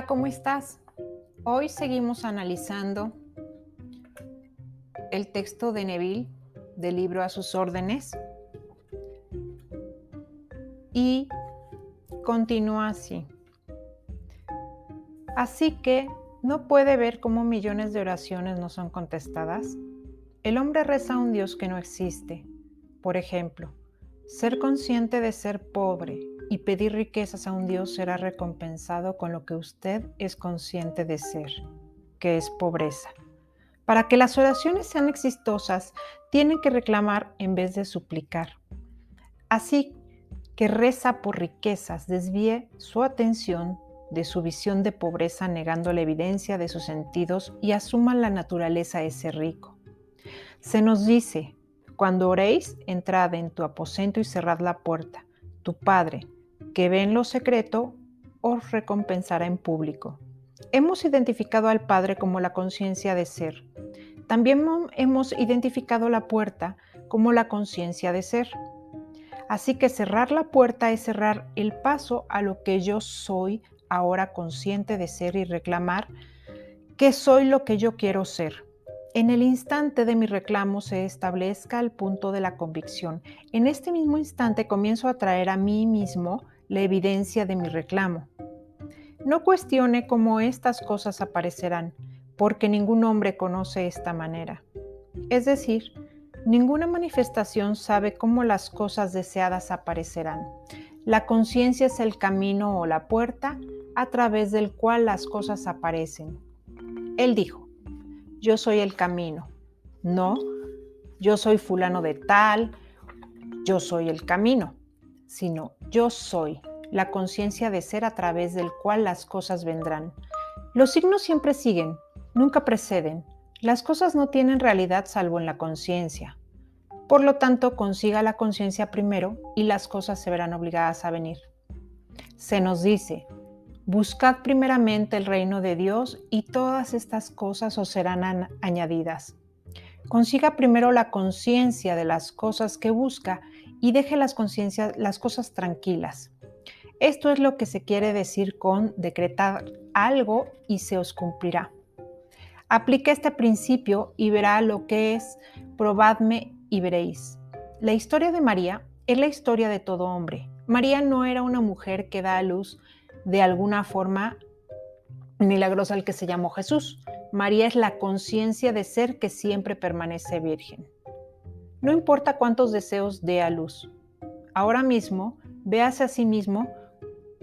Hola, ¿cómo estás? Hoy seguimos analizando el texto de Neville del libro A sus órdenes y continúa así. Así que, ¿no puede ver cómo millones de oraciones no son contestadas? El hombre reza a un Dios que no existe. Por ejemplo, ser consciente de ser pobre y pedir riquezas a un Dios será recompensado con lo que usted es consciente de ser, que es pobreza. Para que las oraciones sean exitosas, tienen que reclamar en vez de suplicar. Así que reza por riquezas, desvíe su atención de su visión de pobreza negando la evidencia de sus sentidos y asuma la naturaleza de ser rico. Se nos dice, cuando oréis, entrad en tu aposento y cerrad la puerta. Tu Padre, que ve en lo secreto, os recompensará en público. Hemos identificado al Padre como la conciencia de ser. También hemos identificado la puerta como la conciencia de ser. Así que cerrar la puerta es cerrar el paso a lo que yo soy ahora consciente de ser y reclamar que soy lo que yo quiero ser. En el instante de mi reclamo se establezca el punto de la convicción. En este mismo instante comienzo a traer a mí mismo la evidencia de mi reclamo. No cuestione cómo estas cosas aparecerán, porque ningún hombre conoce esta manera. Es decir, ninguna manifestación sabe cómo las cosas deseadas aparecerán. La conciencia es el camino o la puerta a través del cual las cosas aparecen. Él dijo, yo soy el camino. No, yo soy fulano de tal, yo soy el camino, sino yo soy la conciencia de ser a través del cual las cosas vendrán. Los signos siempre siguen, nunca preceden. Las cosas no tienen realidad salvo en la conciencia. Por lo tanto, consiga la conciencia primero y las cosas se verán obligadas a venir. Se nos dice, buscad primeramente el reino de Dios y todas estas cosas os serán añadidas. Consiga primero la conciencia de las cosas que busca y deje las cosas tranquilas. Esto es lo que se quiere decir con decretar algo y se os cumplirá. Aplique este principio y verá lo que es probadme y veréis. La historia de María es la historia de todo hombre. María no era una mujer que da a luz de alguna forma milagrosa al que se llamó Jesús. María es la conciencia de ser que siempre permanece virgen. No importa cuántos deseos dé a luz. Ahora mismo, véase a sí mismo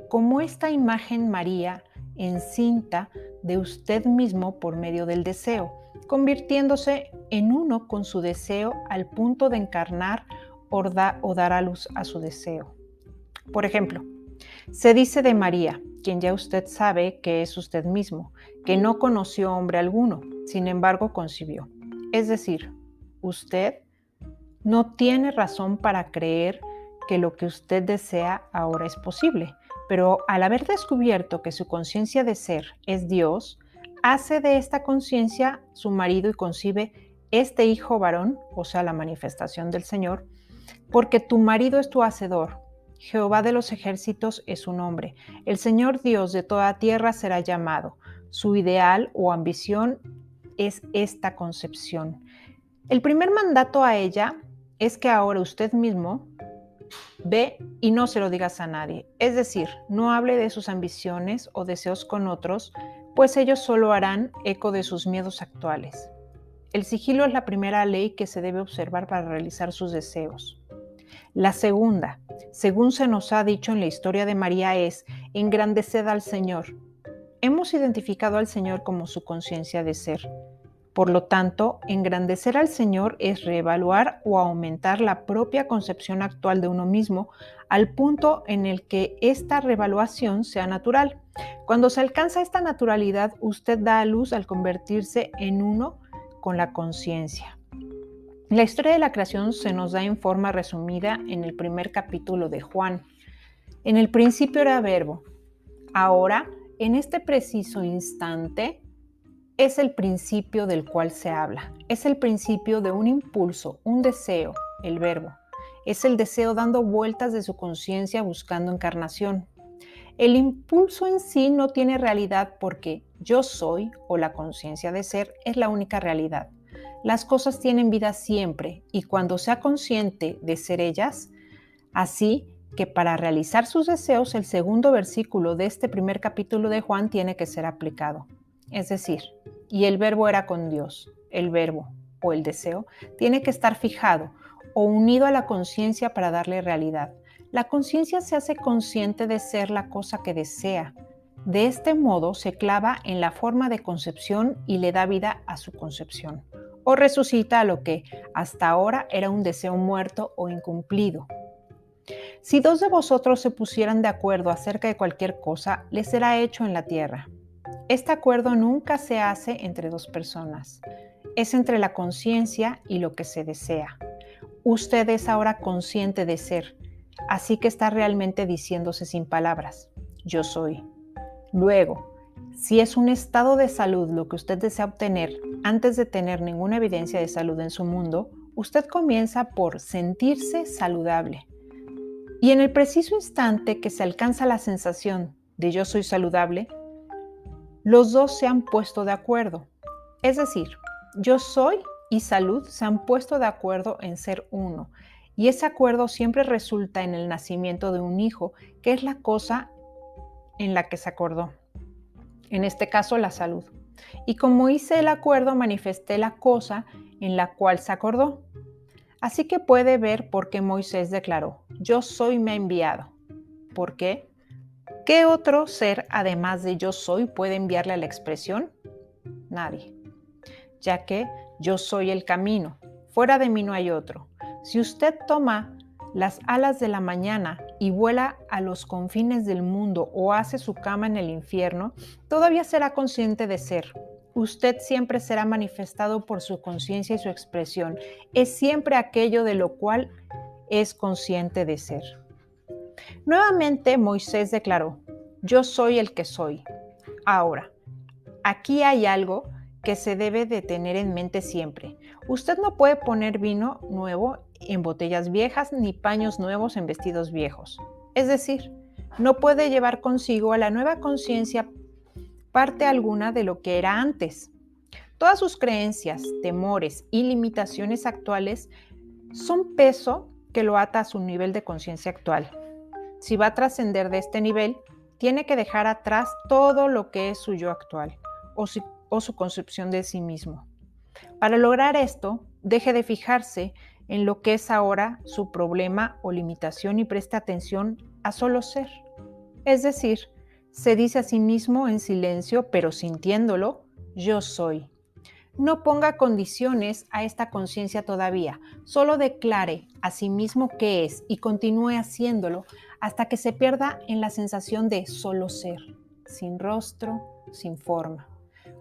como esta imagen María encinta de usted mismo por medio del deseo, convirtiéndose en uno con su deseo al punto de encarnar o dar a luz a su deseo. Por ejemplo, se dice de María, quien ya usted sabe que es usted mismo, que no conoció hombre alguno, sin embargo concibió. Es decir, usted no tiene razón para creer que lo que usted desea ahora es posible, pero al haber descubierto que su conciencia de ser es Dios, hace de esta conciencia su marido y concibe este hijo varón, o sea, la manifestación del Señor, porque tu marido es tu hacedor. Jehová de los ejércitos es su nombre. El Señor Dios de toda tierra será llamado. Su ideal o ambición es esta concepción. El primer mandato a ella es que ahora usted mismo ve y no se lo digas a nadie. Es decir, no hable de sus ambiciones o deseos con otros, pues ellos solo harán eco de sus miedos actuales. El sigilo es la primera ley que se debe observar para realizar sus deseos. La segunda, según se nos ha dicho en la historia de María, es engrandeced al Señor. Hemos identificado al Señor como su conciencia de ser. Por lo tanto, engrandecer al Señor es reevaluar o aumentar la propia concepción actual de uno mismo al punto en el que esta reevaluación sea natural. Cuando se alcanza esta naturalidad, usted da a luz al convertirse en uno con la conciencia. La historia de la creación se nos da en forma resumida en el primer capítulo de Juan. En el principio era verbo. Ahora, en este preciso instante, es el principio del cual se habla. Es el principio de un impulso, un deseo, el verbo. Es el deseo dando vueltas de su conciencia buscando encarnación. El impulso en sí no tiene realidad porque yo soy o la conciencia de ser es la única realidad. Las cosas tienen vida siempre y cuando sea consciente de ser ellas, así que para realizar sus deseos el segundo versículo de este primer capítulo de Juan tiene que ser aplicado. Es decir, y el verbo era con Dios. El verbo o el deseo tiene que estar fijado o unido a la conciencia para darle realidad. La conciencia se hace consciente de ser la cosa que desea. De este modo se clava en la forma de concepción y le da vida a su concepción, o resucita a lo que hasta ahora era un deseo muerto o incumplido. Si dos de vosotros se pusieran de acuerdo acerca de cualquier cosa, les será hecho en la tierra. Este acuerdo nunca se hace entre dos personas. Es entre la conciencia y lo que se desea. Usted es ahora consciente de ser, así que está realmente diciéndose sin palabras: yo soy. Luego, si es un estado de salud lo que usted desea obtener antes de tener ninguna evidencia de salud en su mundo, usted comienza por sentirse saludable. Y en el preciso instante que se alcanza la sensación de yo soy saludable, los dos se han puesto de acuerdo. Es decir, yo soy y salud se han puesto de acuerdo en ser uno. Y ese acuerdo siempre resulta en el nacimiento de un hijo, que es la cosa en la que se acordó. En este caso, la salud. Y como hice el acuerdo, manifesté la cosa en la cual se acordó. Así que puede ver por qué Moisés declaró: yo soy me ha enviado. ¿Por qué? ¿Qué otro ser, además de yo soy, puede enviarle a la expresión? Nadie. Ya que yo soy el camino. Fuera de mí no hay otro. Si usted toma las alas de la mañana y vuela a los confines del mundo o hace su cama en el infierno, todavía será consciente de ser. Usted siempre será manifestado por su conciencia y su expresión. Es siempre aquello de lo cual es consciente de ser. Nuevamente Moisés declaró: yo soy el que soy. Ahora, aquí hay algo que se debe de tener en mente siempre. Usted no puede poner vino nuevo en botellas viejas ni paños nuevos en vestidos viejos. Es decir, no puede llevar consigo a la nueva conciencia parte alguna de lo que era antes. Todas sus creencias, temores y limitaciones actuales son peso que lo ata a su nivel de conciencia actual. Si va a trascender de este nivel, tiene que dejar atrás todo lo que es su yo actual o su concepción de sí mismo. Para lograr esto, deje de fijarse en lo que es ahora su problema o limitación y preste atención a solo ser. Es decir, se dice a sí mismo en silencio, pero sintiéndolo: yo soy. No ponga condiciones a esta conciencia todavía, solo declare a sí mismo qué es y continúe haciéndolo hasta que se pierda en la sensación de solo ser, sin rostro, sin forma.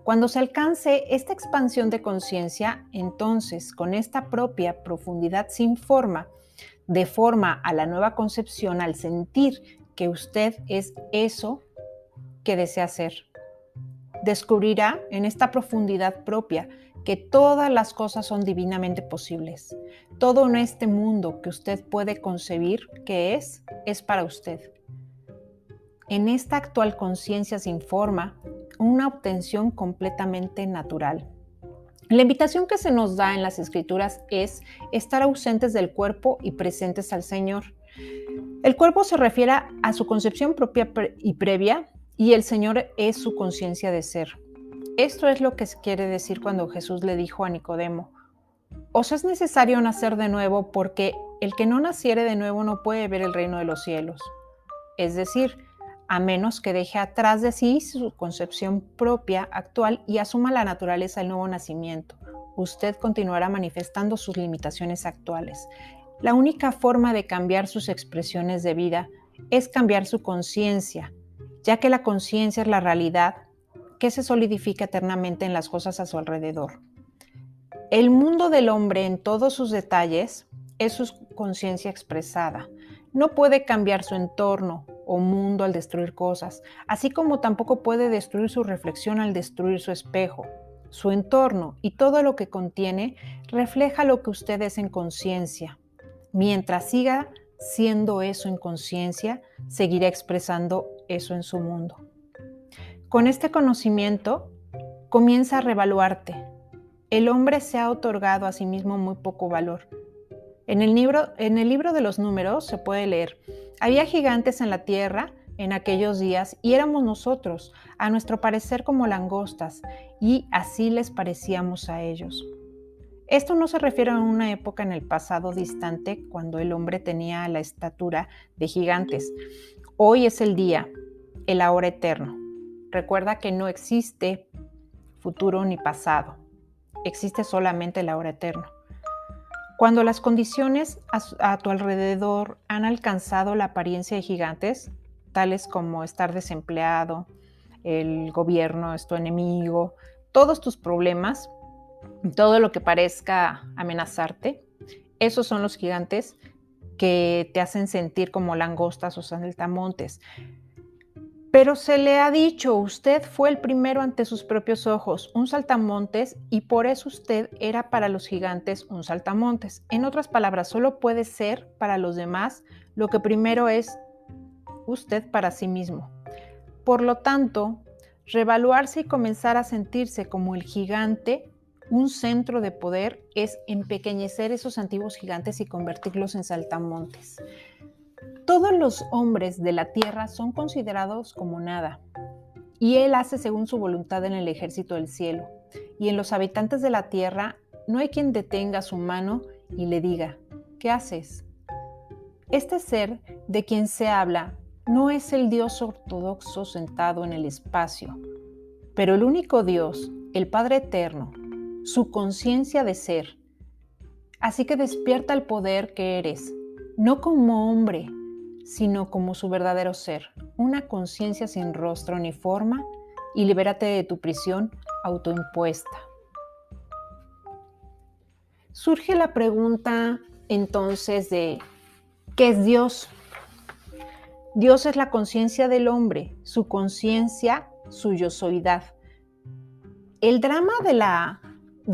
Cuando se alcance esta expansión de conciencia, entonces, con esta propia profundidad sin forma, de forma a la nueva concepción, al sentir que usted es eso que desea ser, descubrirá en esta profundidad propia que todas las cosas son divinamente posibles. Todo en este mundo que usted puede concebir que es para usted. En esta actual conciencia sin forma, una obtención completamente natural. La invitación que se nos da en las Escrituras es estar ausentes del cuerpo y presentes al Señor. El cuerpo se refiere a su concepción propia y previa, y el Señor es su conciencia de ser. Esto es lo que se quiere decir cuando Jesús le dijo a Nicodemo: os es necesario nacer de nuevo, porque el que no naciere de nuevo no puede ver el reino de los cielos. Es decir, a menos que deje atrás de sí su concepción propia actual y asuma la naturaleza del nuevo nacimiento, usted continuará manifestando sus limitaciones actuales. La única forma de cambiar sus expresiones de vida es cambiar su conciencia, ya que la conciencia es la realidad que se solidifica eternamente en las cosas a su alrededor. El mundo del hombre en todos sus detalles es su conciencia expresada. No puede cambiar su entorno o mundo al destruir cosas, así como tampoco puede destruir su reflexión al destruir su espejo. Su entorno y todo lo que contiene refleja lo que usted es en conciencia. Mientras siga siendo eso en conciencia, seguirá expresando eso en su mundo. Con este conocimiento, comienza a revaluarte. El hombre se ha otorgado a sí mismo muy poco valor. En el libro de los Números se puede leer: había gigantes en la tierra en aquellos días y éramos nosotros, a nuestro parecer como langostas, y así les parecíamos a ellos. Esto no se refiere a una época en el pasado distante cuando el hombre tenía la estatura de gigantes. Hoy es el día, el ahora eterno. Recuerda que no existe futuro ni pasado, existe solamente el ahora eterno. Cuando las condiciones a tu alrededor han alcanzado la apariencia de gigantes, tales como estar desempleado, el gobierno es tu enemigo, todos tus problemas, todo lo que parezca amenazarte, esos son los gigantes que te hacen sentir como langostas o saltamontes. Pero se le ha dicho, usted fue el primero ante sus propios ojos, un saltamontes, y por eso usted era para los gigantes un saltamontes. En otras palabras, solo puede ser para los demás lo que primero es usted para sí mismo. Por lo tanto, revaluarse y comenzar a sentirse como el gigante, un centro de poder, es empequeñecer esos antiguos gigantes y convertirlos en saltamontes. Todos los hombres de la tierra son considerados como nada, y Él hace según su voluntad en el ejército del cielo. Y en los habitantes de la tierra no hay quien detenga su mano y le diga: ¿qué haces? Este ser de quien se habla no es el Dios ortodoxo sentado en el espacio, pero el único Dios, el Padre Eterno, su conciencia de ser. Así que despierta el poder que eres, no como hombre, sino como su verdadero ser, una conciencia sin rostro ni forma, y libérate de tu prisión autoimpuesta. Surge la pregunta entonces de ¿qué es Dios? Dios es la conciencia del hombre, su conciencia, su yo-soidad. El drama de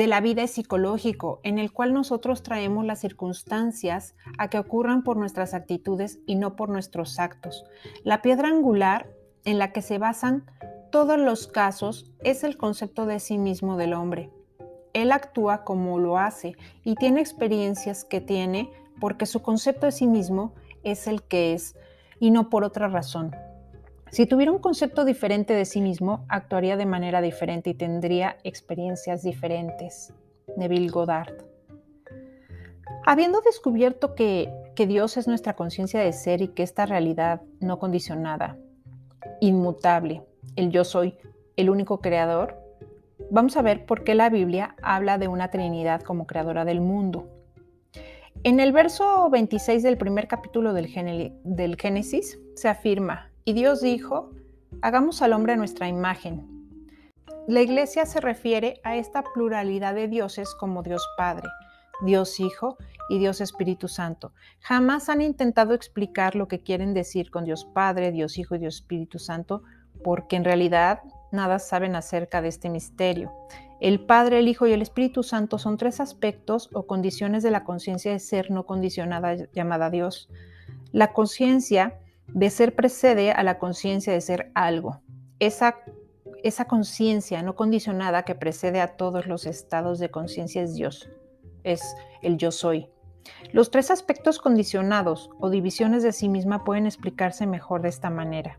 la vida es psicológico, en el cual nosotros traemos las circunstancias a que ocurran por nuestras actitudes y no por nuestros actos. La piedra angular en la que se basan todos los casos es el concepto de sí mismo del hombre. Él actúa como lo hace y tiene experiencias que tiene porque su concepto de sí mismo es el que es y no por otra razón. Si tuviera un concepto diferente de sí mismo, actuaría de manera diferente y tendría experiencias diferentes. Neville Goddard. Habiendo descubierto que Dios es nuestra conciencia de ser y que esta realidad no condicionada, inmutable, el yo soy, el único creador, vamos a ver por qué la Biblia habla de una Trinidad como creadora del mundo. En el verso 26 del primer capítulo del Génesis se afirma: y Dios dijo, hagamos al hombre a nuestra imagen. La Iglesia se refiere a esta pluralidad de dioses como Dios Padre, Dios Hijo y Dios Espíritu Santo. Jamás han intentado explicar lo que quieren decir con Dios Padre, Dios Hijo y Dios Espíritu Santo, porque en realidad nada saben acerca de este misterio. El Padre, el Hijo y el Espíritu Santo son tres aspectos o condiciones de la conciencia de ser no condicionada llamada Dios. La conciencia de ser precede a la conciencia de ser algo. Esa conciencia no condicionada que precede a todos los estados de conciencia es Dios, es el yo soy. Los tres aspectos condicionados o divisiones de sí misma pueden explicarse mejor de esta manera.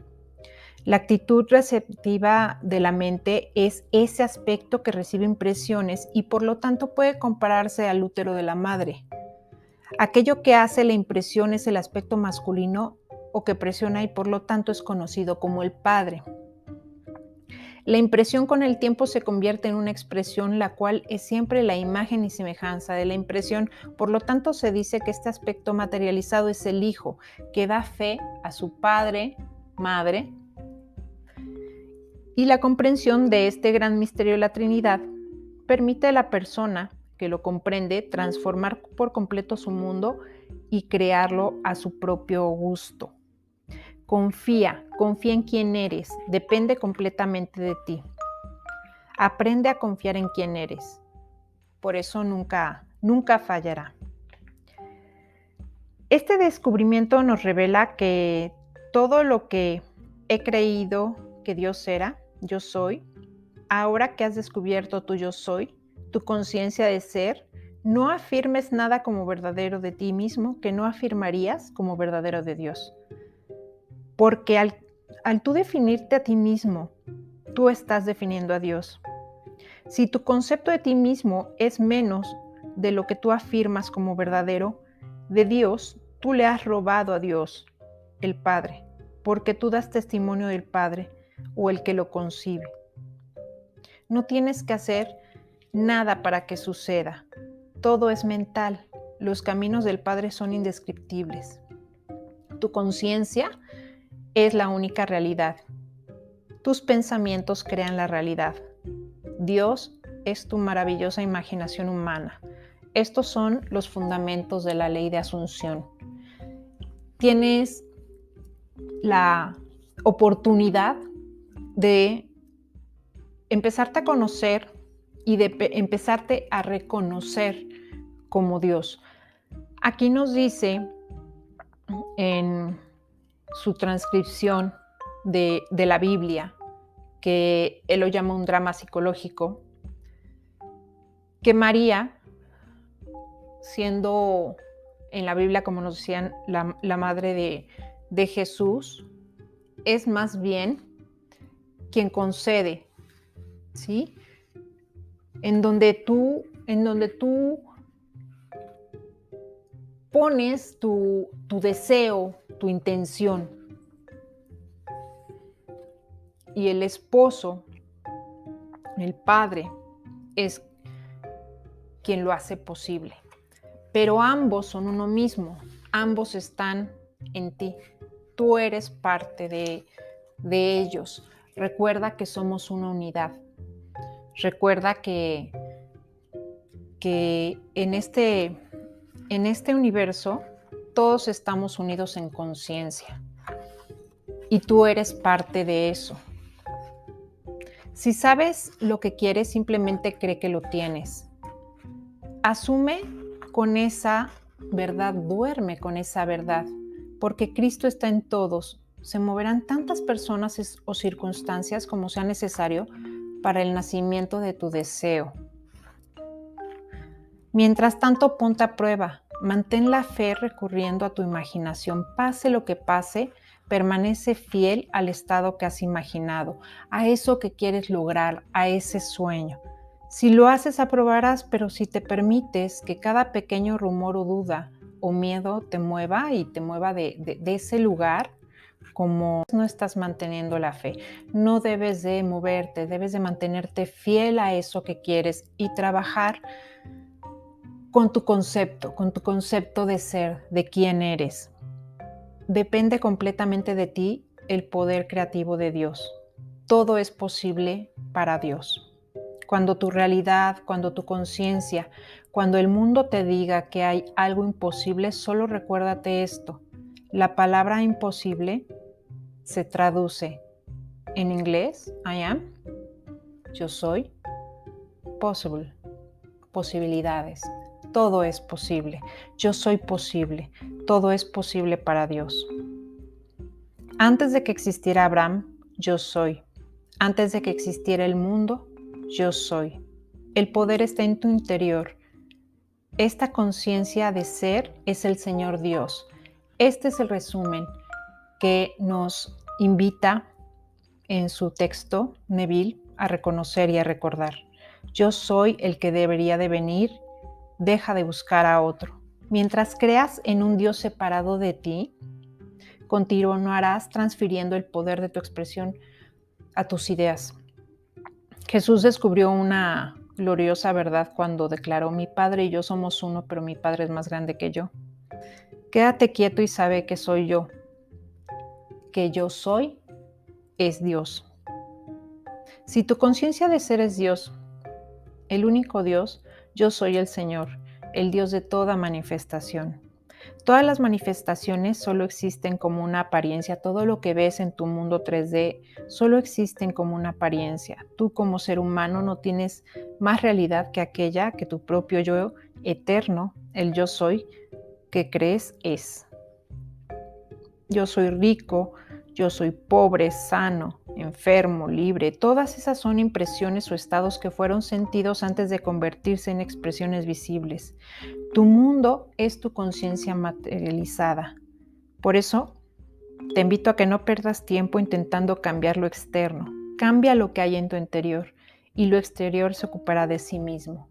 La actitud receptiva de la mente es ese aspecto que recibe impresiones y por lo tanto puede compararse al útero de la madre. Aquello que hace la impresión es el aspecto masculino o que presiona y por lo tanto es conocido como el padre. La impresión con el tiempo se convierte en una expresión, la cual es siempre la imagen y semejanza de la impresión. Por lo tanto, se dice que este aspecto materializado es el hijo, que da fe a su padre, madre. Y la comprensión de este gran misterio de la Trinidad permite a la persona que lo comprende transformar por completo su mundo y crearlo a su propio gusto. Confía en quién eres, depende completamente de ti. Aprende a confiar en quién eres. Por eso nunca fallará. Este descubrimiento nos revela que todo lo que he creído que Dios era, yo soy. Ahora que has descubierto tu yo soy, tu conciencia de ser, no afirmes nada como verdadero de ti mismo que no afirmarías como verdadero de Dios. Porque al tú definirte a ti mismo, tú estás definiendo a Dios. Si tu concepto de ti mismo es menos de lo que tú afirmas como verdadero de Dios, tú le has robado a Dios, el Padre, porque tú das testimonio del Padre o el que lo concibe. No tienes que hacer nada para que suceda. Todo es mental. Los caminos del Padre son indescriptibles. Tu conciencia es la única realidad. Tus pensamientos crean la realidad. Dios es tu maravillosa imaginación humana. Estos son los fundamentos de la ley de Asunción. Tienes la oportunidad de empezarte a conocer y de empezarte a reconocer como Dios. Aquí nos dice en su transcripción de la Biblia, que él lo llama un drama psicológico, que María, siendo en la Biblia, como nos decían, la madre de Jesús, es más bien quien concede, ¿sí? En donde tú pones tu deseo, tu intención. Y el esposo, el padre, es quien lo hace posible. Pero ambos son uno mismo, ambos están en ti. Tú eres parte de ellos. Recuerda que somos una unidad. Recuerda que en este universo todos estamos unidos en conciencia y tú eres parte de eso. Si sabes lo que quieres, simplemente cree que lo tienes. Asume con esa verdad, duerme con esa verdad, porque Cristo está en todos. Se moverán tantas personas o circunstancias como sea necesario para el nacimiento de tu deseo. Mientras tanto, ponte a prueba. Mantén la fe recurriendo a tu imaginación. Pase lo que pase, permanece fiel al estado que has imaginado, a eso que quieres lograr, a ese sueño. Si lo haces, aprobarás, pero si te permites que cada pequeño rumor o duda o miedo te mueva y te mueva de ese lugar, como no estás manteniendo la fe. No debes de moverte, debes de mantenerte fiel a eso que quieres y trabajar con tu concepto de ser, de quién eres. Depende completamente de ti el poder creativo de Dios. Todo es posible para Dios. Cuando tu realidad, cuando tu conciencia, cuando el mundo te diga que hay algo imposible, solo recuérdate esto. La palabra imposible se traduce en inglés, I am, yo soy, possible, posibilidades. Todo es posible. Yo soy posible. Todo es posible para Dios. Antes de que existiera Abraham, yo soy. Antes de que existiera el mundo, yo soy. El poder está en tu interior. Esta conciencia de ser es el Señor Dios. Este es el resumen que nos invita en su texto, Neville, a reconocer y a recordar. Yo soy el que debería de venir. Deja de buscar a otro. Mientras creas en un Dios separado de ti, continuarás transfiriendo el poder de tu expresión a tus ideas. Jesús descubrió una gloriosa verdad cuando declaró: mi Padre y yo somos uno, pero mi Padre es más grande que yo. Quédate quieto y sabe que soy yo. Que yo soy es Dios. Si tu conciencia de ser es Dios, el único Dios, yo soy el Señor, el Dios de toda manifestación. Todas las manifestaciones solo existen como una apariencia. Todo lo que ves en tu mundo 3D solo existen como una apariencia. Tú como ser humano no tienes más realidad que aquella que tu propio yo eterno, el yo soy, que crees es. Yo soy rico, yo soy pobre, sano, enfermo, libre. Todas esas son impresiones o estados que fueron sentidos antes de convertirse en expresiones visibles. Tu mundo es tu conciencia materializada. Por eso, te invito a que no pierdas tiempo intentando cambiar lo externo. Cambia lo que hay en tu interior y lo exterior se ocupará de sí mismo.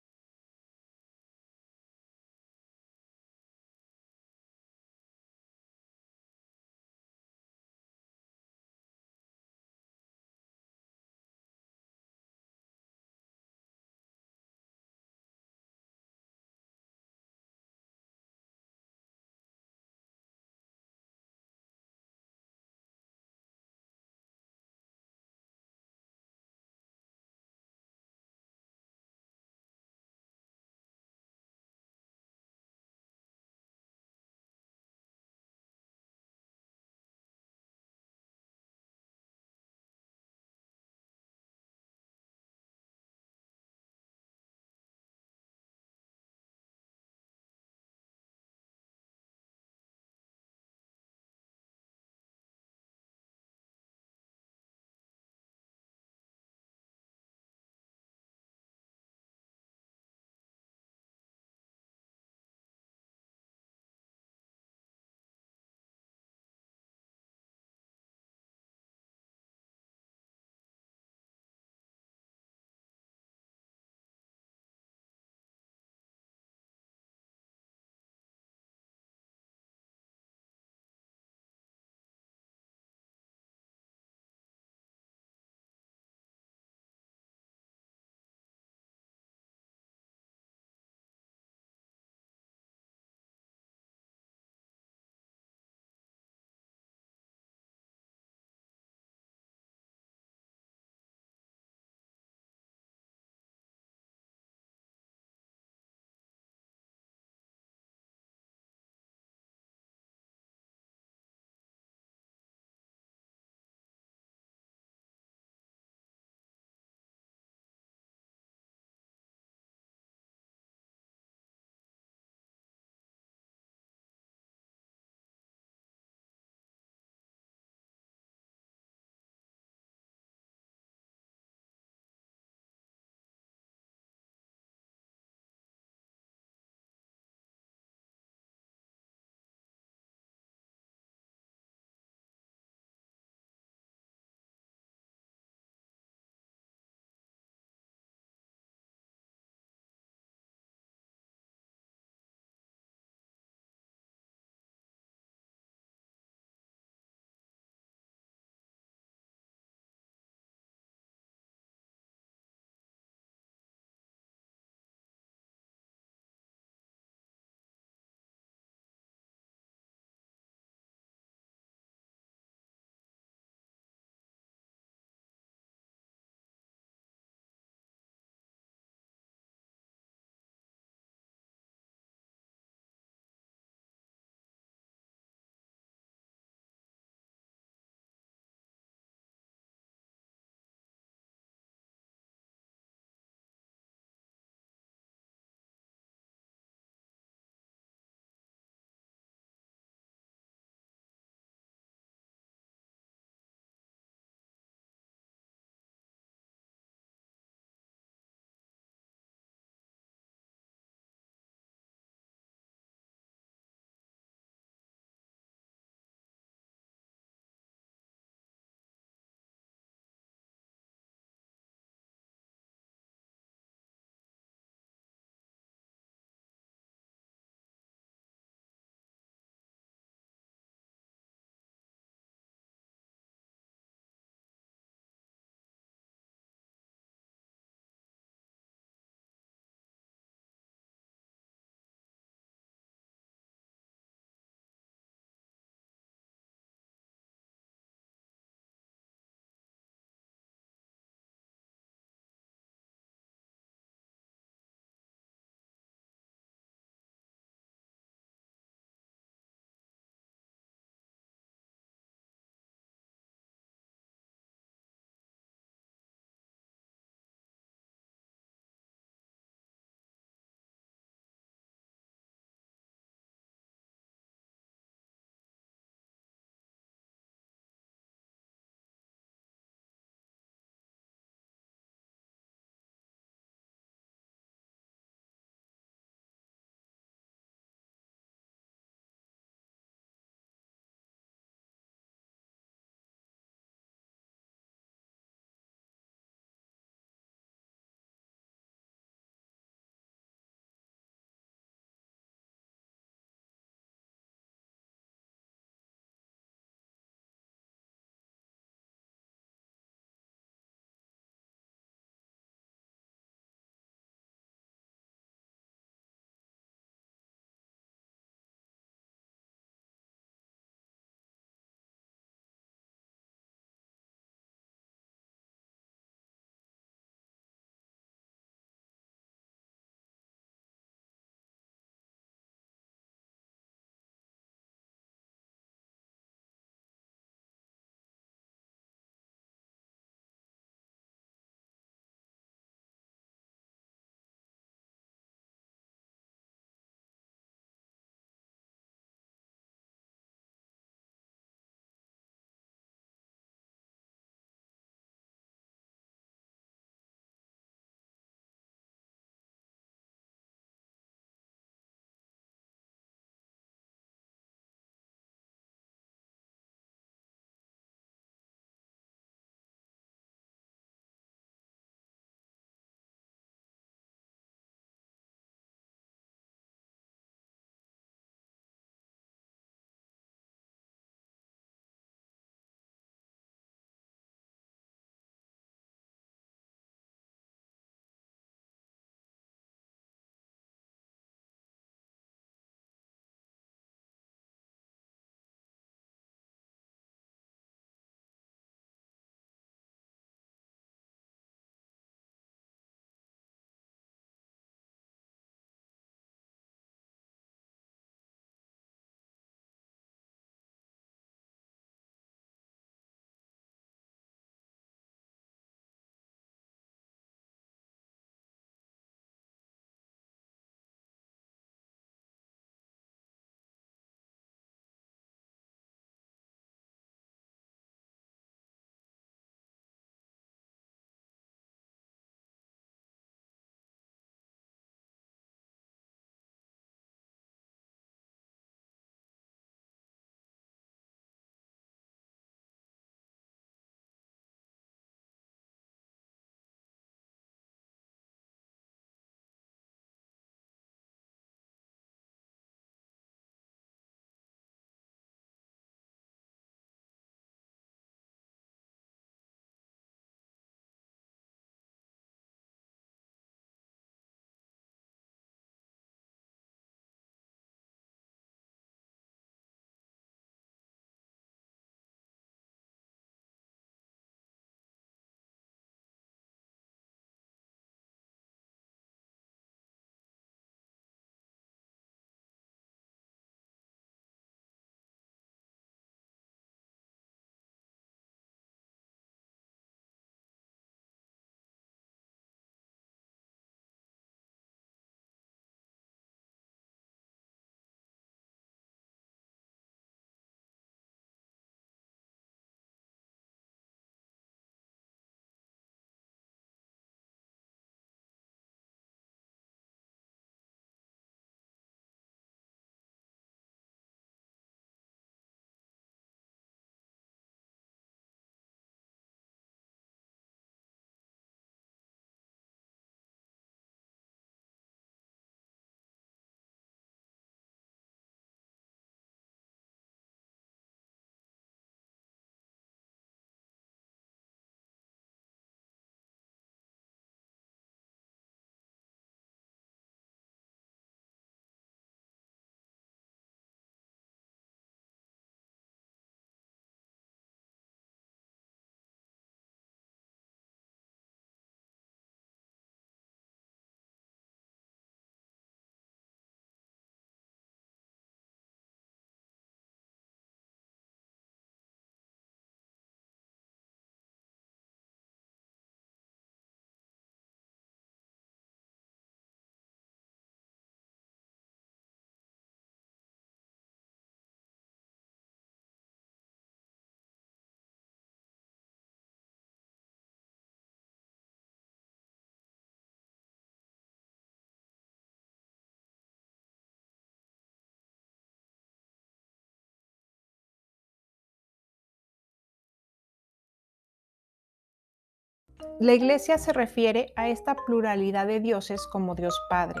La Iglesia se refiere a esta pluralidad de dioses como Dios Padre,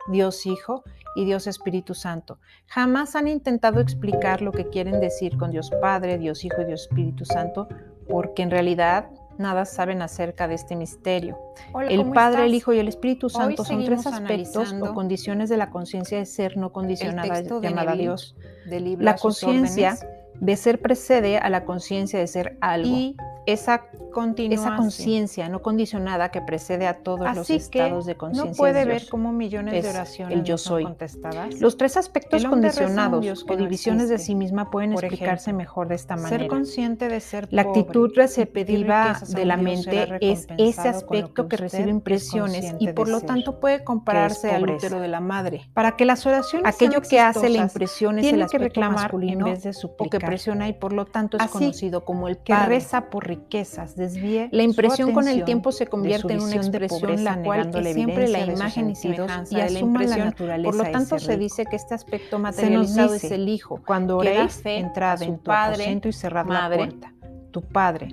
Dios Hijo y Dios Espíritu Santo. Jamás han intentado explicar lo que quieren decir con Dios Padre, Dios Hijo y Dios Espíritu Santo, porque en realidad nada saben acerca de este misterio. Hola, El ¿cómo Padre, estás? el Hijo y el Espíritu Santo son tres seguimos aspectos o analizando condiciones de la conciencia de ser no condicionada texto de llamada Neville, Dios. del libro La A sus conciencia órdenes. de ser precede a la conciencia de ser algo. Y esa continúa así. conciencia no condicionada que precede a todos los Así que estados de conciencia no puede es ver Dios. cómo millones Es de oraciones el yo no son soy. contestadas. Los tres aspectos El hombre reza a un condicionados Dios que o no divisiones de existe. sí misma pueden Por explicarse ejemplo, mejor de esta ser manera. consciente de ser La pobre actitud y pedir receptiva riquezas a de un la Dios será mente es ese recompensado con lo aspecto que usted recibe es impresiones y consciente por de lo ser, tanto puede compararse al pobreza. útero de la madre. Para que las oraciones Aquello sean que hace la exitosas, impresión es el tiene que aspecto reclamar masculino en vez de o que suplicar. presiona y por lo tanto es Así conocido como el que padre. reza por riquezas, desvíe La impresión su con el atención tiempo se de convierte su en una visión de expresión pobreza, la cual negando es la siempre la evidencia de sus imagen y sentidos semejanza y de la asuman la impresión. naturaleza Por lo de tanto ese se rico. dice que este aspecto Se nos materializado dice, es el Hijo. cuando Que da oréis, fe entrad a su en tu Padre, aposento y cerrad Madre, la puerta. Tu Padre,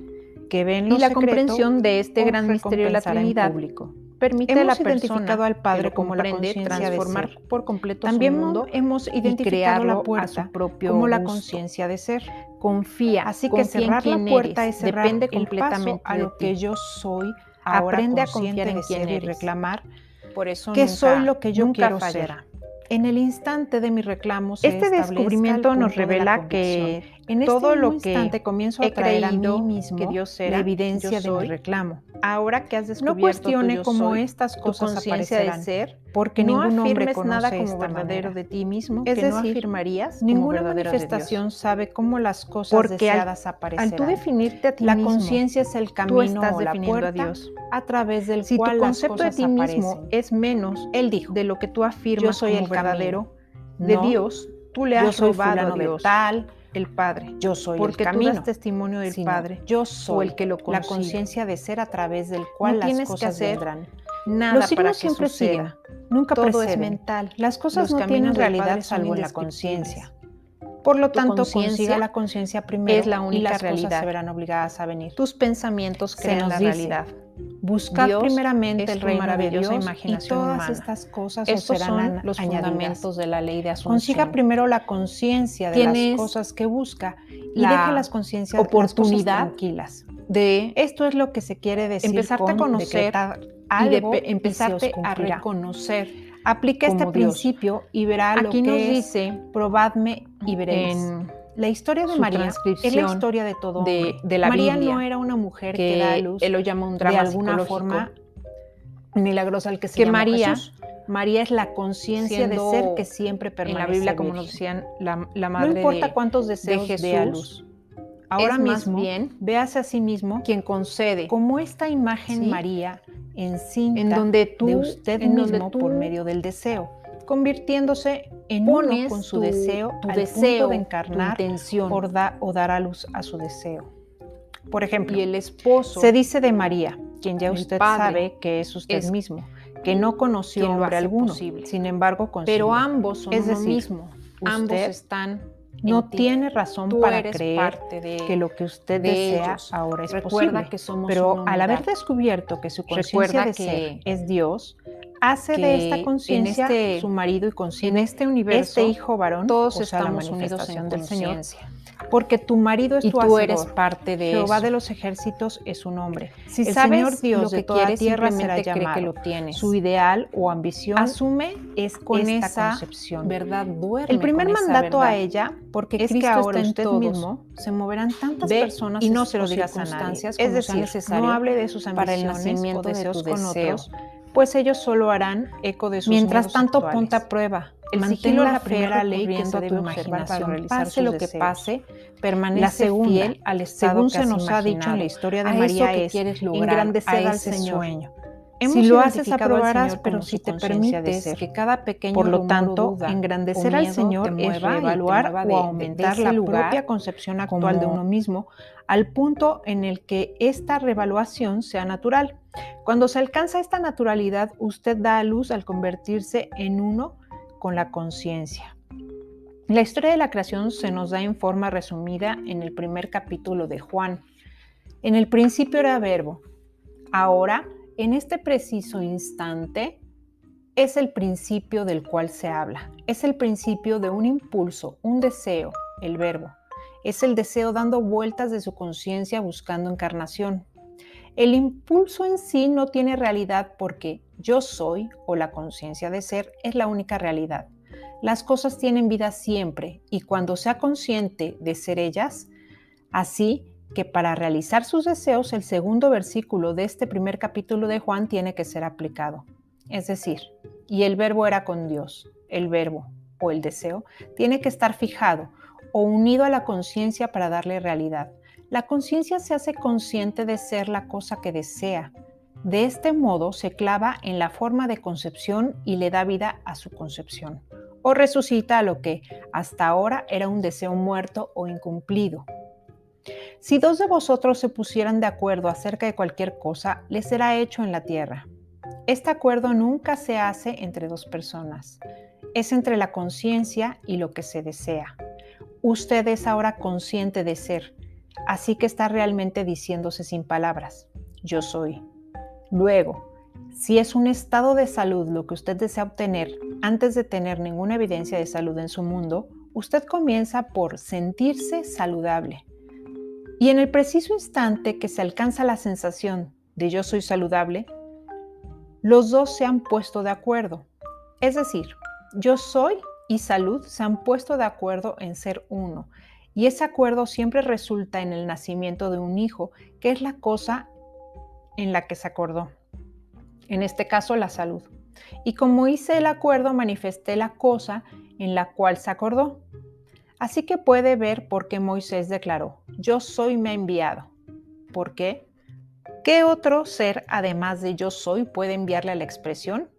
que ve en y lo la secreto, comprensión de este os gran misterio de la recompensará en Trinidad público. permite a la Hemos persona identificado al Padre que lo como la comprende conciencia de transformar ser. por completo También su mundo hemos y identificado la crearlo a puerta su propio como la gusto. conciencia de ser. Confía, Así que confía en cerrar la quién puerta eres, es cerrar depende el paso completamente a de lo que ti. yo soy, ahora Aprende a consciente confiar en de quién ser y eres. reclamar Por eso que nunca, soy lo que yo nunca quiero fallará. ser. En el instante de mi reclamo se Este establezca descubrimiento el nos punto de la revela convicción. que En todo este mismo lo que instante comienzo a he traer a mí creído mismo que Dios era, la evidencia yo de mi soy, reclamo. ahora que has No descubierto tu cuestione yo cómo soy, estas tu cosas conciencia de aparecerán, ser, porque no ningún hombre afirmes nada conoce como esta verdadero manera. de ti mismo Es que no decir, afirmarías como ninguna verdadero de Dios. manifestación sabe cómo las cosas Porque deseadas al tú aparecerán. definirte a ti La mismo, conciencia es el tú camino estás o la definiendo a puerta Dios. a través del Si cual tu las concepto de cosas ti mismo aparecen. es menos Él dijo, de lo que tú afirmas yo soy como el camino, verdadero de no, Dios, tú le yo has soy robado a fulano de Dios, tal, el Padre, yo soy porque el tú camino, das testimonio del sino Padre yo o soy el que lo la concibe. conciencia de ser a través del cual No las tienes que cosas hacer vendrán. nada Los para signos que siempre suceda. siguen, nunca Todo es preceden. mental. Las cosas Los no tienen caminos del realidad Padre son salvo en la indescriptibles. conciencia. Por lo Tu tanto, conciencia consiga la conciencia primero es la y única las cosas realidad. se verán obligadas a venir. Tus pensamientos Se crean nos la dice, realidad. buscad Dios primeramente es el tu reino de maravillosa Dios y imaginación todas humana. estas cosas os Estos serán son los añadidas. fundamentos de la ley de Consiga Asunción. primero la conciencia de las Tienes cosas que busca y la deje las conciencias las oportunidad cosas tranquilas. de Esto es lo que se quiere decir empezarte a con conocer decretar y de algo y se os empezarte a cumplirá. reconocer Aplica este como Dios. principio y verá Aquí lo nos que es. dice Probadme y veréis. en La historia de su María es la transcripción historia de todo hombre. de la María Biblia, no era una mujer que da a que luz él lo llama un de drama alguna psicológico, forma milagrosa al que se que llamó María, Jesús. María es la conciencia de siendo ser que siempre en permanece la Biblia, como nos virgen. decían, la No madre importa de cuántos deseos Jesús, dé a luz. Ahora es más mismo, bien véase a sí mismo quien concede, como esta imagen ¿sí? María encinta en donde de usted mismo por medio del deseo, convirtiéndose en uno pones con su tu deseo deseo, al punto de tu encarnar intención. o dar a luz a su deseo. Por ejemplo, Y el esposo, se dice de María, quien ya el usted padre, sabe que es usted es mismo, que no conoció quien lo hombre hace alguno, posible. sin embargo consiguió. pero ambos son Es uno decir, mismo. Ambos usted están no en ti. tiene razón Tú para eres creer parte de, que lo que usted de desea ellos. ahora es Recuerda posible. que somos Pero una al haber unidad. descubierto que su conciencia Recuerda de ser es Dios, hace que de esta en conciencia este- su marido y concibe en este universo, este hijo varón, todos o sea, la estamos unidos manifestación en del Señor, conciencia. porque tu marido es Y tu tú hacedor. eres parte de Jehová eso. de los ejércitos es su nombre. Si El sabes Señor Dios lo de que toda quieres, tierra será simplemente cree llamado. que lo tienes. Su ideal o ambición Asume es con esta esa concepción. verdad, duerme El primer con esa mandato verdad. a ella, porque es que Cristo ahora está en usted todos, mismo se moverán tantas ve personas y no se lo o digas a nadie. circunstancias Es como sea decir, necesario no hable de sus para el ambiciones nacimiento o de deseos tu con deseo. otros, pues ellos solo harán eco de sus Mientras miedos tanto, actuales. ponte a prueba. El Mantén sigilo la es la fe primera ley que recurriendo se a debe tu observar para imaginación, realizar pase sus lo que deseos. pase, permanece La segunda, fiel al estado según que se has nos ha dicho en imaginado, la historia de a María, eso que es quieres lograr, engrandecer a al ese Señor. sueño. Si Hemos lo haces, identificado al aprobarás, Señor pero como si su te conciencia de permites ser. que cada pequeño Por lo rumor o tanto, duda engrandecer o al miedo Señor te es mueva y te reevaluar mueva o de aumentar ese la lugar propia concepción actual de como uno mismo, al punto en el que esta reevaluación sea natural. Cuando se alcanza esta naturalidad, usted da a luz al convertirse en uno con la conciencia. La historia de la creación se nos da en forma resumida en el primer capítulo de Juan. En el principio era Verbo. Ahora, en este preciso instante, es el principio del cual se habla. Es el principio de un impulso, un deseo, el verbo. Es el deseo dando vueltas de su conciencia buscando encarnación. El impulso en sí no tiene realidad porque yo soy o la conciencia de ser es la única realidad. Las cosas tienen vida siempre y cuando sea consciente de ser ellas, así que para realizar sus deseos el segundo versículo de este primer capítulo de Juan tiene que ser aplicado. Es decir, y el verbo era con Dios. El verbo o el deseo tiene que estar fijado o unido a la conciencia para darle realidad. La conciencia se hace consciente de ser la cosa que desea. De este modo se clava en la forma de concepción y le da vida a su concepción, o resucita a lo que hasta ahora era un deseo muerto o incumplido. Si dos de vosotros se pusieran de acuerdo acerca de cualquier cosa, les será hecho en la tierra. Este acuerdo nunca se hace entre dos personas. Es entre la conciencia y lo que se desea. Usted es ahora consciente de ser, así que está realmente diciéndose sin palabras, yo soy. Luego, si es un estado de salud lo que usted desea obtener antes de tener ninguna evidencia de salud en su mundo, usted comienza por sentirse saludable. Y en el preciso instante que se alcanza la sensación de yo soy saludable, los dos se han puesto de acuerdo. Es decir, yo soy y salud se han puesto de acuerdo en ser uno. Y ese acuerdo siempre resulta en el nacimiento de un hijo, que es la cosa en la que se acordó. En este caso, la salud. Y como hice el acuerdo, manifesté la cosa en la cual se acordó. Así que puede ver por qué Moisés declaró, yo soy me ha enviado. ¿Por qué? ¿Qué otro ser, además de yo soy, puede enviarle a la expresión?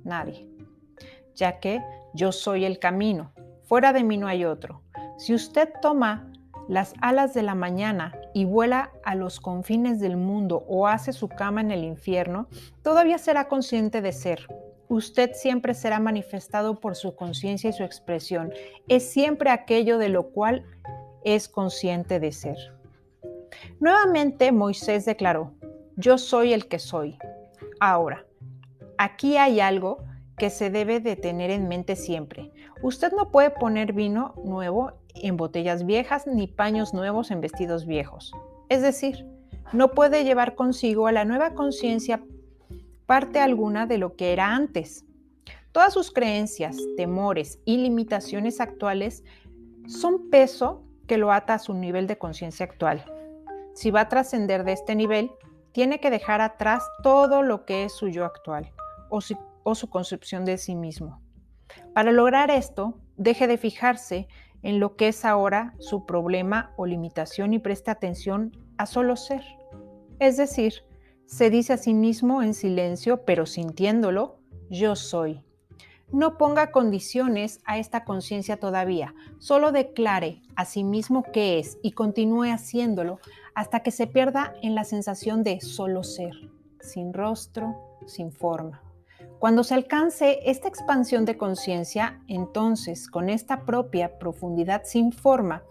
Nadie. Ya que yo soy el camino. Fuera de mí no hay otro. Si usted toma las alas de la mañana y vuela a los confines del mundo o hace su cama en el infierno, todavía será consciente de ser. Usted siempre será manifestado por su conciencia y su expresión. Es siempre aquello de lo cual es consciente de ser. Nuevamente Moisés declaró, yo soy el que soy. Ahora, aquí hay algo que se debe de tener en mente siempre. Usted no puede poner vino nuevo en botellas viejas ni paños nuevos en vestidos viejos. Es decir, no puede llevar consigo a la nueva conciencia parte alguna de lo que era antes. Todas sus creencias, temores y limitaciones actuales son peso que lo ata a su nivel de conciencia actual. Si va a trascender de este nivel, tiene que dejar atrás todo lo que es su yo actual o su concepción de sí mismo. Para lograr esto, deje de fijarse en lo que es ahora su problema o limitación y preste atención a solo ser. Es decir, se dice a sí mismo en silencio, pero sintiéndolo, yo soy. No ponga condiciones a esta conciencia todavía, solo declare a sí mismo qué es y continúe haciéndolo hasta que se pierda en la sensación de solo ser, sin rostro, sin forma. Cuando se alcance esta expansión de conciencia, entonces, con esta propia profundidad sin forma,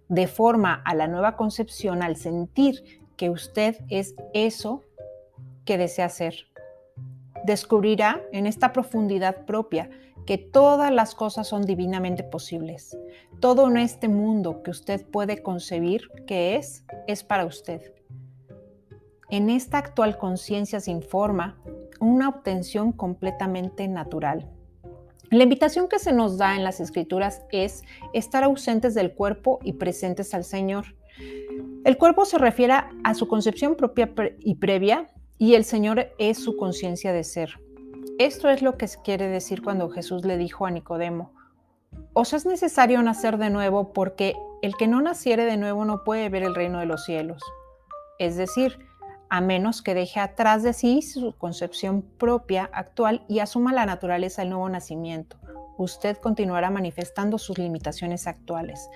de forma a la nueva concepción, al sentir que usted es eso que desea ser, descubrirá en esta profundidad propia que todas las cosas son divinamente posibles. Todo en este mundo que usted puede concebir que es para usted. En esta actual conciencia sin forma, una obtención completamente natural. La invitación que se nos da en las Escrituras es estar ausentes del cuerpo y presentes al Señor. El cuerpo se refiere a su concepción propia y previa, y el Señor es su conciencia de ser. Esto es lo que se quiere decir cuando Jesús le dijo a Nicodemo, os es necesario nacer de nuevo porque el que no naciere de nuevo no puede ver el reino de los cielos. Es decir, a menos que deje atrás de sí su concepción propia actual y asuma la naturaleza del nuevo nacimiento. Usted continuará manifestando sus limitaciones actuales.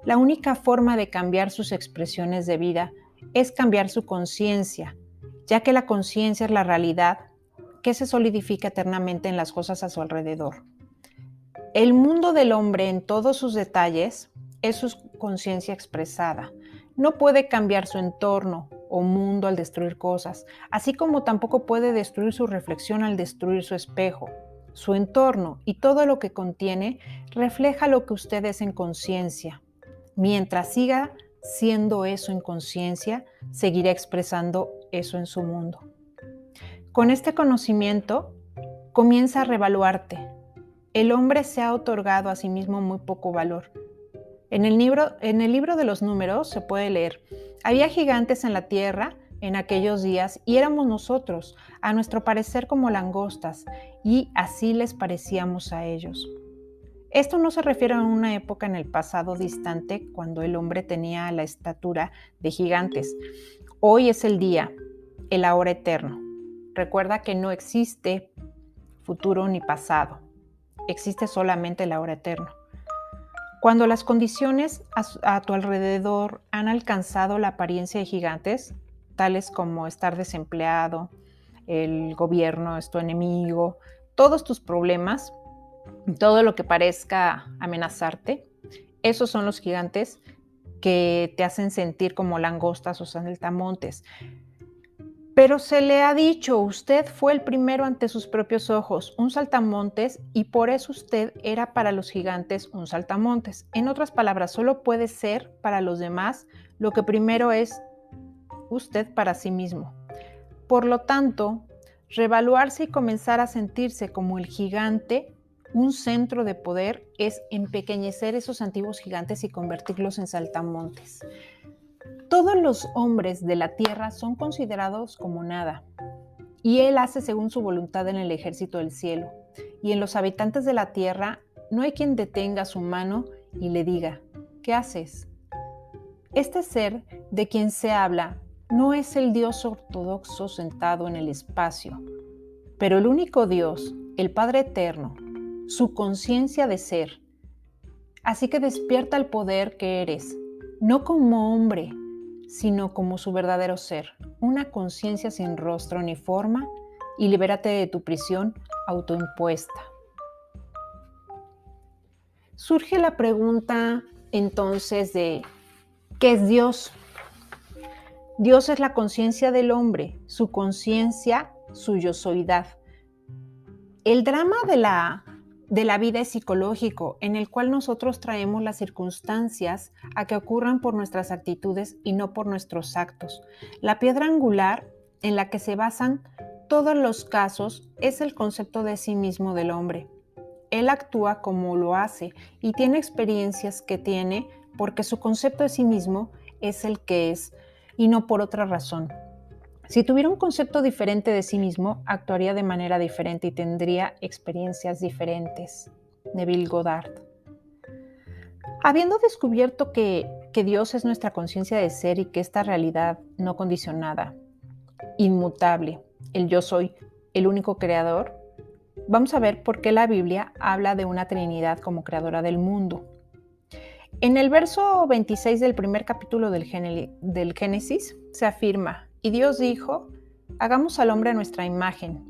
La única forma de cambiar sus expresiones de vida es cambiar su conciencia, ya que la conciencia es la realidad que se solidifica eternamente en las cosas a su alrededor. El mundo del hombre en todos sus detalles es su conciencia expresada. No puede cambiar su entorno o mundo al destruir cosas, así como tampoco puede destruir su reflexión al destruir su espejo. Su entorno y todo lo que contiene refleja lo que usted es en conciencia. Mientras siga siendo eso en conciencia, seguirá expresando eso en su mundo. Con este conocimiento, comienza a revaluarte. El hombre se ha otorgado a sí mismo muy poco valor. En el libro de los números se puede leer: había gigantes en la tierra en aquellos días y éramos nosotros, a nuestro parecer como langostas, y así les parecíamos a ellos. Esto no se refiere a una época en el pasado distante cuando el hombre tenía la estatura de gigantes. Hoy es el día, el ahora eterno. Recuerda que no existe futuro ni pasado, existe solamente el ahora eterno. Cuando las condiciones a tu alrededor han alcanzado la apariencia de gigantes, tales como estar desempleado, el gobierno es tu enemigo, todos tus problemas, todo lo que parezca amenazarte, esos son los gigantes que te hacen sentir como langostas o saltamontes. Pero se le ha dicho, usted fue el primero ante sus propios ojos, un saltamontes, y por eso usted era para los gigantes un saltamontes. En otras palabras, solo puede ser para los demás lo que primero es usted para sí mismo. Por lo tanto, revaluarse y comenzar a sentirse como el gigante, un centro de poder, es empequeñecer esos antiguos gigantes y convertirlos en saltamontes. Todos los hombres de la tierra son considerados como nada, y Él hace según su voluntad en el ejército del cielo. Y en los habitantes de la tierra no hay quien detenga su mano y le diga: ¿qué haces? Este ser de quien se habla no es el Dios ortodoxo sentado en el espacio, pero el único Dios, el Padre Eterno, su conciencia de ser. Así que despierta el poder que eres, no como hombre, sino como su verdadero ser, una conciencia sin rostro ni forma, y libérate de tu prisión autoimpuesta. Surge la pregunta entonces de ¿qué es Dios? Dios es la conciencia del hombre, su conciencia, su yo-soidad. El drama de la vida es psicológico, en el cual nosotros traemos las circunstancias a que ocurran por nuestras actitudes y no por nuestros actos. La piedra angular en la que se basan todos los casos es el concepto de sí mismo del hombre. Él actúa como lo hace y tiene experiencias que tiene porque su concepto de sí mismo es el que es y no por otra razón. Si tuviera un concepto diferente de sí mismo, actuaría de manera diferente y tendría experiencias diferentes. Neville Goddard. Habiendo descubierto que Dios es nuestra conciencia de ser y que esta realidad no condicionada, inmutable, el yo soy, el único creador, vamos a ver por qué la Biblia habla de una Trinidad como creadora del mundo. En el verso 26 del primer capítulo del Génesis se afirma: y Dios dijo, hagamos al hombre a nuestra imagen.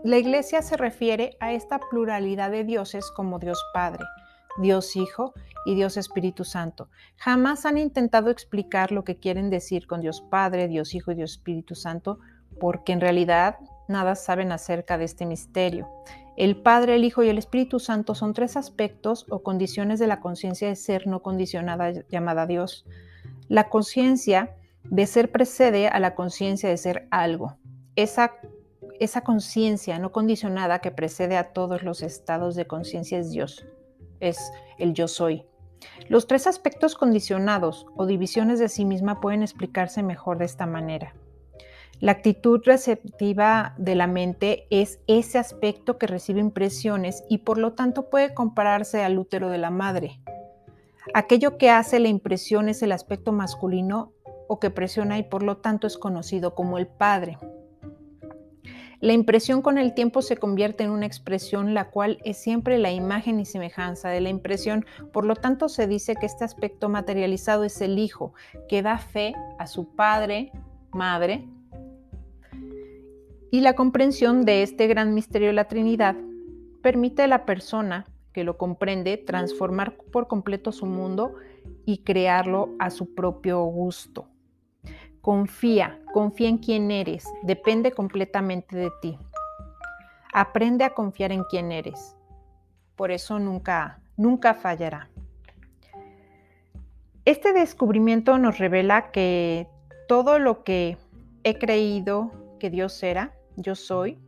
La Iglesia se refiere a esta pluralidad de dioses como Dios Padre, Dios Hijo y Dios Espíritu Santo. Jamás han intentado explicar lo que quieren decir con Dios Padre, Dios Hijo y Dios Espíritu Santo, porque en realidad nada saben acerca de este misterio. El Padre, el Hijo y el Espíritu Santo son tres aspectos o condiciones de la conciencia de ser no condicionada llamada Dios. La conciencia de ser precede a la conciencia de ser algo. Esa conciencia no condicionada que precede a todos los estados de conciencia es Dios, es el yo soy. Los tres aspectos condicionados o divisiones de sí misma pueden explicarse mejor de esta manera. La actitud receptiva de la mente es ese aspecto que recibe impresiones y por lo tanto puede compararse al útero de la madre. Aquello que hace la impresión es el aspecto masculino o que presiona y por lo tanto es conocido como el padre. La impresión con el tiempo se convierte en una expresión, la cual es siempre la imagen y semejanza de la impresión. Por lo tanto, se dice que este aspecto materializado es el hijo, que da fe a su padre, madre, y la comprensión de este gran misterio de la Trinidad permite a la persona que lo comprende transformar por completo su mundo y crearlo a su propio gusto. Confía en quién eres, depende completamente de ti. Aprende a confiar en quién eres. Por eso nunca fallará. Este descubrimiento nos revela que todo lo que he creído que Dios era, yo soy,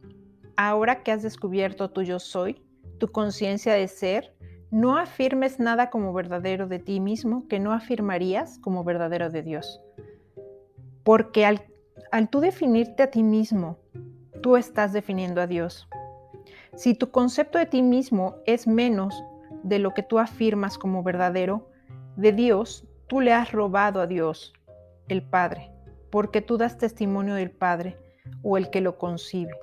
ahora que has descubierto tu yo soy, tu conciencia de ser, no afirmes nada como verdadero de ti mismo que no afirmarías como verdadero de Dios. Porque al tú definirte a ti mismo, tú estás definiendo a Dios. Si tu concepto de ti mismo es menos de lo que tú afirmas como verdadero de Dios, tú le has robado a Dios, el Padre, porque tú das testimonio del Padre o el que lo concibe.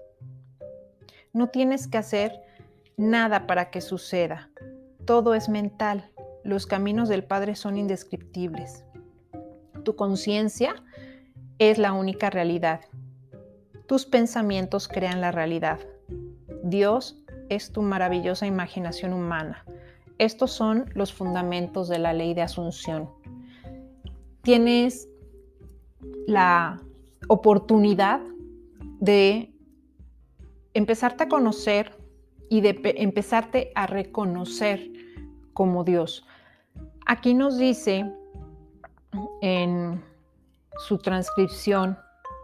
No tienes que hacer nada para que suceda. Todo es mental. Los caminos del Padre son indescriptibles. Tu conciencia es la única realidad. Tus pensamientos crean la realidad. Dios es tu maravillosa imaginación humana. Estos son los fundamentos de la ley de Asunción. Tienes la oportunidad de empezarte a conocer y de empezarte a reconocer como Dios. Aquí nos dice en su transcripción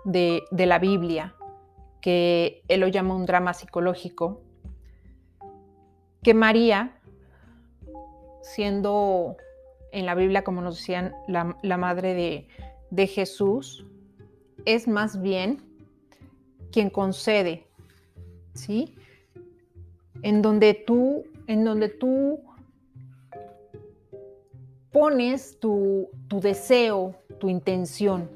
de la Biblia, que él lo llama un drama psicológico, que María, siendo en la Biblia, como nos decían, la madre de Jesús, es más bien quien concede, ¿sí? En donde tú pones tu deseo, tu intención.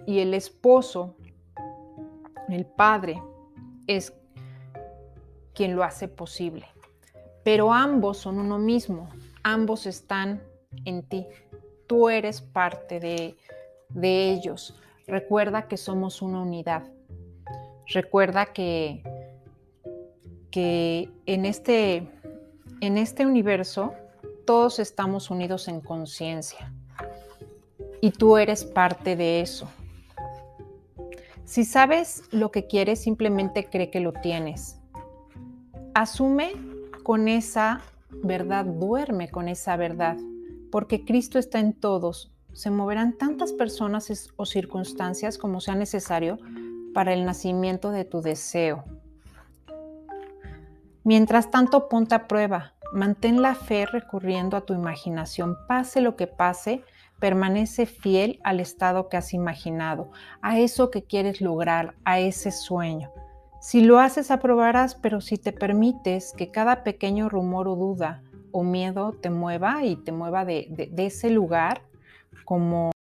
Y el esposo, el padre, es quien lo hace posible. Pero ambos son uno mismo, ambos están en ti. Tú eres parte de ellos. Recuerda que somos una unidad. Recuerda que en este universo todos estamos unidos en conciencia y tú eres parte de eso. Si sabes lo que quieres, simplemente cree que lo tienes. Asume con esa verdad, duerme con esa verdad, porque Cristo está en todos. Se moverán tantas personas o circunstancias como sea necesario para el nacimiento de tu deseo. Mientras tanto, ponte a prueba. Mantén la fe recurriendo a tu imaginación. Pase lo que pase, permanece fiel al estado que has imaginado, a eso que quieres lograr, a ese sueño. Si lo haces, aprobarás, pero si te permites que cada pequeño rumor o duda o miedo te mueva y te mueva de ese lugar, como